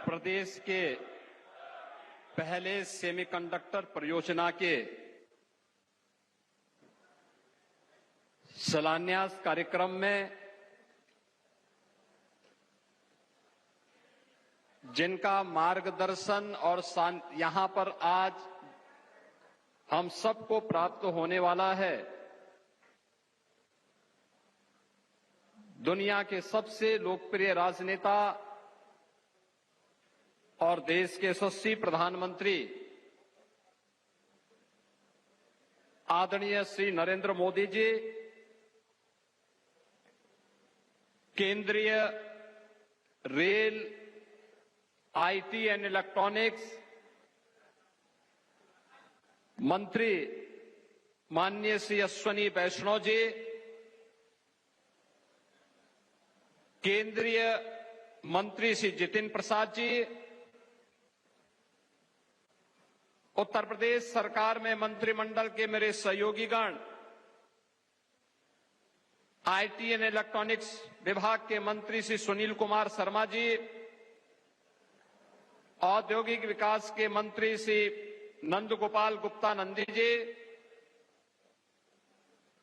प्रदेश के पहले सेमीकंडक्टर परियोजना के शिलान्यास कार्यक्रम में जिनका मार्गदर्शन और यहां पर आज हम सबको प्राप्त होने वाला है, दुनिया के सबसे लोकप्रिय राजनेता और देश के यशस्वी प्रधानमंत्री आदरणीय श्री नरेंद्र मोदी जी, केंद्रीय रेल, आईटी एंड इलेक्ट्रॉनिक्स मंत्री माननीय श्री अश्विनी वैष्णव जी, केंद्रीय मंत्री श्री जितिन प्रसाद जी, उत्तर प्रदेश सरकार में मंत्रिमंडल के मेरे सहयोगीगण, आईटी एंड इलेक्ट्रॉनिक्स विभाग के मंत्री श्री सुनील कुमार शर्मा जी, औद्योगिक विकास के मंत्री श्री नंदगोपाल गुप्ता नंदी जी,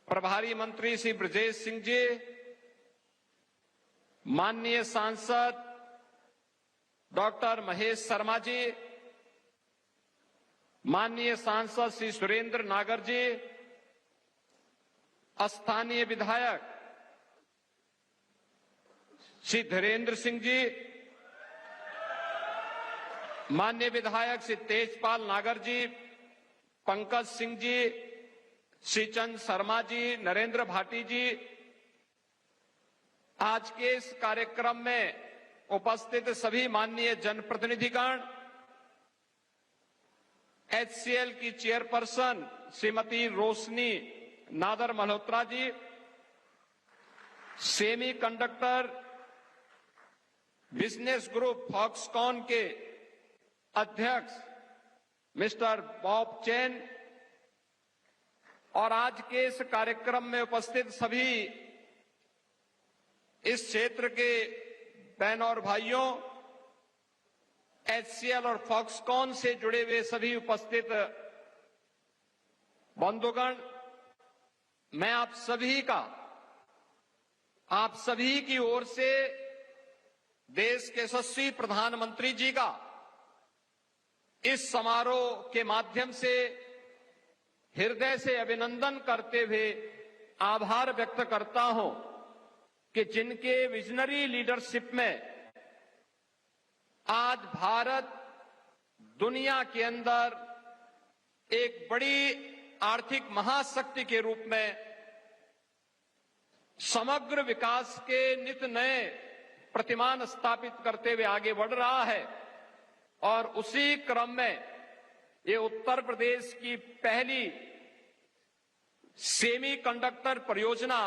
प्रभारी मंत्री श्री ब्रजेश सिंह जी, माननीय सांसद डॉक्टर महेश शर्मा जी, माननीय सांसद श्री सुरेंद्र नागर जी, स्थानीय विधायक श्री धीरेन्द्र सिंह जी, माननीय विधायक श्री तेजपाल नागर जी, पंकज सिंह जी, श्रीचंद शर्मा जी, नरेंद्र भाटी जी, आज के इस कार्यक्रम में उपस्थित सभी माननीय जनप्रतिनिधिगण, एचसीएल की chairperson Shrimati Roshni Nadar Malhotra ji, semiconductor business group Foxconn के अध्यक्ष मिस्टर बॉब चेन और आज के इस कार्यक्रम में उपस्थित सभी इस क्षेत्र के बहनों और भाइयों, एचसीएल और फॉक्सकॉन से जुड़े हुए सभी उपस्थित बंधुगण, मैं आप सभी की ओर से देश के यशस्वी प्रधानमंत्री जी का इस समारोह के माध्यम से हृदय से अभिनंदन करते हुए आभार व्यक्त करता हूं कि जिनके विजनरी लीडरशिप में आज भारत दुनिया के अंदर एक बड़ी आर्थिक महाशक्ति के रूप में समग्र विकास के नित नए प्रतिमान स्थापित करते हुए आगे बढ़ रहा है, और उसी क्रम में ये उत्तर प्रदेश की पहली सेमी कंडक्टर परियोजना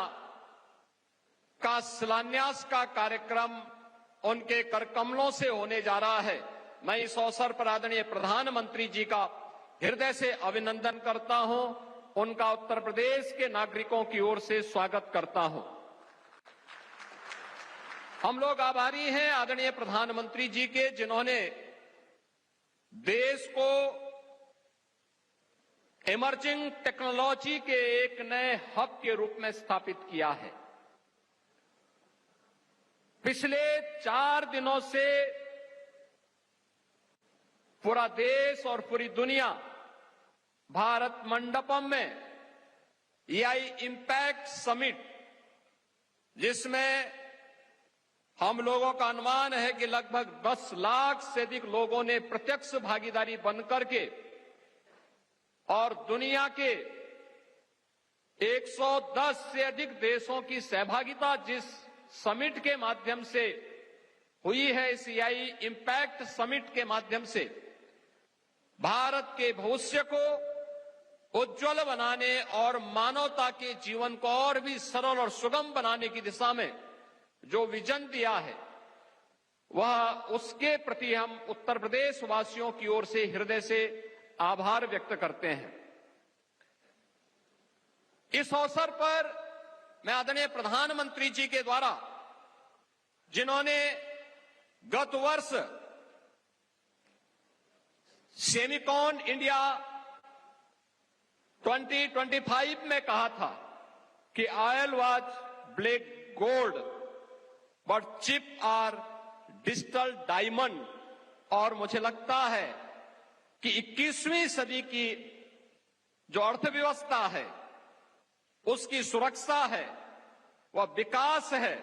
का शिलान्यास का कार्यक्रम उनके करकमलों से होने जा रहा है। मैं इस अवसर पर आदरणीय प्रधानमंत्री जी का हृदय से अभिनंदन करता हूं, उनका उत्तर प्रदेश के नागरिकों की ओर से स्वागत करता हूं। हम लोग आभारी हैं आदरणीय प्रधानमंत्री जी के, जिन्होंने देश को इमर्जिंग टेक्नोलॉजी के एक नए हब के रूप में स्थापित किया है। पिछले 4 दिनों से पूरा देश और पूरी दुनिया भारत मंडपम में एआई इंपैक्ट समिट, जिसमें हम लोगों का अनुमान है कि लगभग 10 लाख से अधिक लोगों ने प्रत्यक्ष भागीदारी बनकर के और दुनिया के 110 से अधिक देशों की सहभागिता जिस समिट के माध्यम से हुई है, इस एआई इंपैक्ट समिट के माध्यम से भारत के भविष्य को उज्जवल बनाने और मानवता के जीवन को और भी सरल और सुगम बनाने की दिशा में जो विजन दिया है, वह उसके प्रति हम उत्तर प्रदेश वासियों की ओर से हृदय से आभार व्यक्त करते हैं। इस अवसर पर मैं आदरणीय प्रधानमंत्री जी के द्वारा, जिन्होंने गत वर्ष सेमिकॉन इंडिया 2025 में कहा था कि oil was black gold but chip are digital diamond. और मुझे लगता है कि 21वीं सदी की जो अर्थव्यवस्था है, उसकी सुरक्षा है, वह विकास है,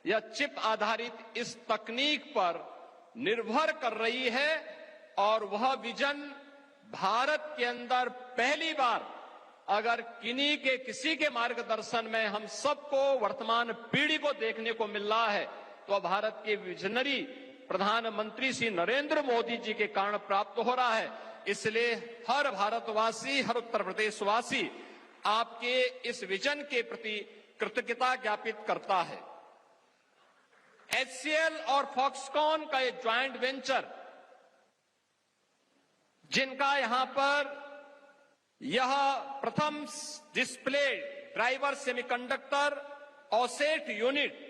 यह चिप आधारित इस तकनीक पर निर्भर कर रही है। और वह विजन भारत के अंदर पहली बार अगर किन्हीं के किसी के मार्गदर्शन में हम सबको वर्तमान पीढ़ी को देखने को मिल रहा है, तो भारत के विजनरी प्रधानमंत्री श्री नरेंद्र मोदी जी के कारण प्राप्त हो रहा है। इसलिए हर भारतवासी, हर उत्तर प्रदेशवासी आपके इस विजन के प्रति कृतज्ञता ज्ञापित करता है। HCL और फॉक्सकॉन का एक ज्वाइंट वेंचर, जिनका यहां पर यह प्रथम डिस्प्ले ड्राइवर सेमीकंडक्टर ऑसेट यूनिट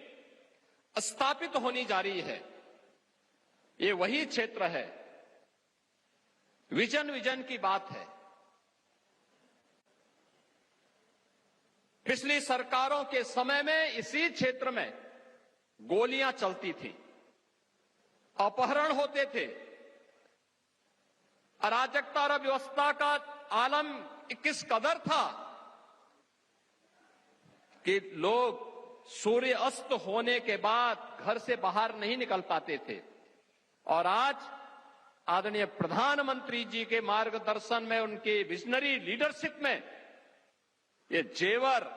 स्थापित होनी जा रही है, ये वही क्षेत्र है। विजन की बात है। पिछली सरकारों के समय में इसी क्षेत्र में गोलियां चलती थी, अपहरण होते थे, अराजकता और व्यवस्था का आलम किस कदर था कि लोग सूर्य अस्त होने के बाद घर से बाहर नहीं निकल पाते थे। और आज आदरणीय प्रधानमंत्री जी के मार्गदर्शन में, उनके विजनरी लीडरशिप में, ये जेवर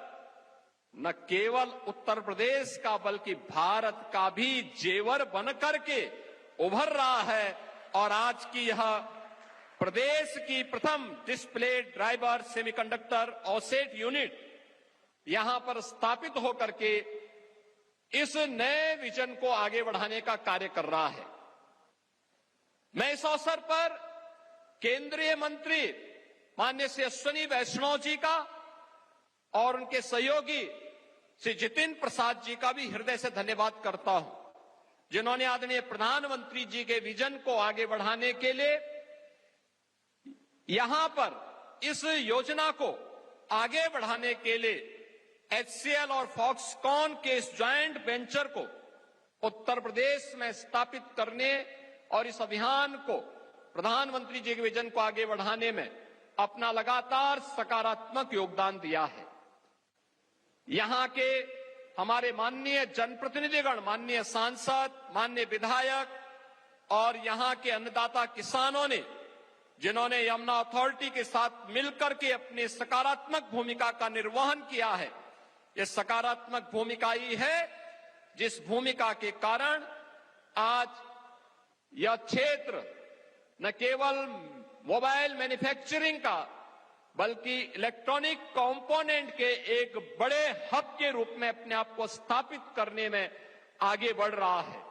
न केवल उत्तर प्रदेश का बल्कि भारत का भी जेवर बनकर के उभर रहा है। और आज की यह प्रदेश की प्रथम डिस्प्ले ड्राइवर सेमीकंडक्टर ऑसेट यूनिट यहां पर स्थापित होकर के इस नए विजन को आगे बढ़ाने का कार्य कर रहा है। मैं इस अवसर पर केंद्रीय मंत्री माननीय श्री अश्विनी वैष्णव जी का और उनके सहयोगी श्री जितिन प्रसाद जी का भी हृदय से धन्यवाद करता हूं, जिन्होंने आदरणीय प्रधानमंत्री जी के विजन को आगे बढ़ाने के लिए यहां पर इस योजना को आगे बढ़ाने के लिए HCL और फॉक्सकॉन के इस ज्वाइंट वेंचर को उत्तर प्रदेश में स्थापित करने और इस अभियान को, प्रधानमंत्री जी के विजन को आगे बढ़ाने में अपना लगातार सकारात्मक योगदान दिया है। यहां के हमारे माननीय जनप्रतिनिधिगण, माननीय सांसद, माननीय विधायक और यहां के अन्नदाता किसानों ने, जिन्होंने यमुना अथॉरिटी के साथ मिलकर के अपनी सकारात्मक भूमिका का निर्वहन किया है, ये सकारात्मक भूमिका ही है जिस भूमिका के कारण आज यह क्षेत्र न केवल मोबाइल मैन्युफैक्चरिंग का बल्कि इलेक्ट्रॉनिक कंपोनेंट के एक बड़े हब के रूप में अपने आप को स्थापित करने में आगे बढ़ रहा है।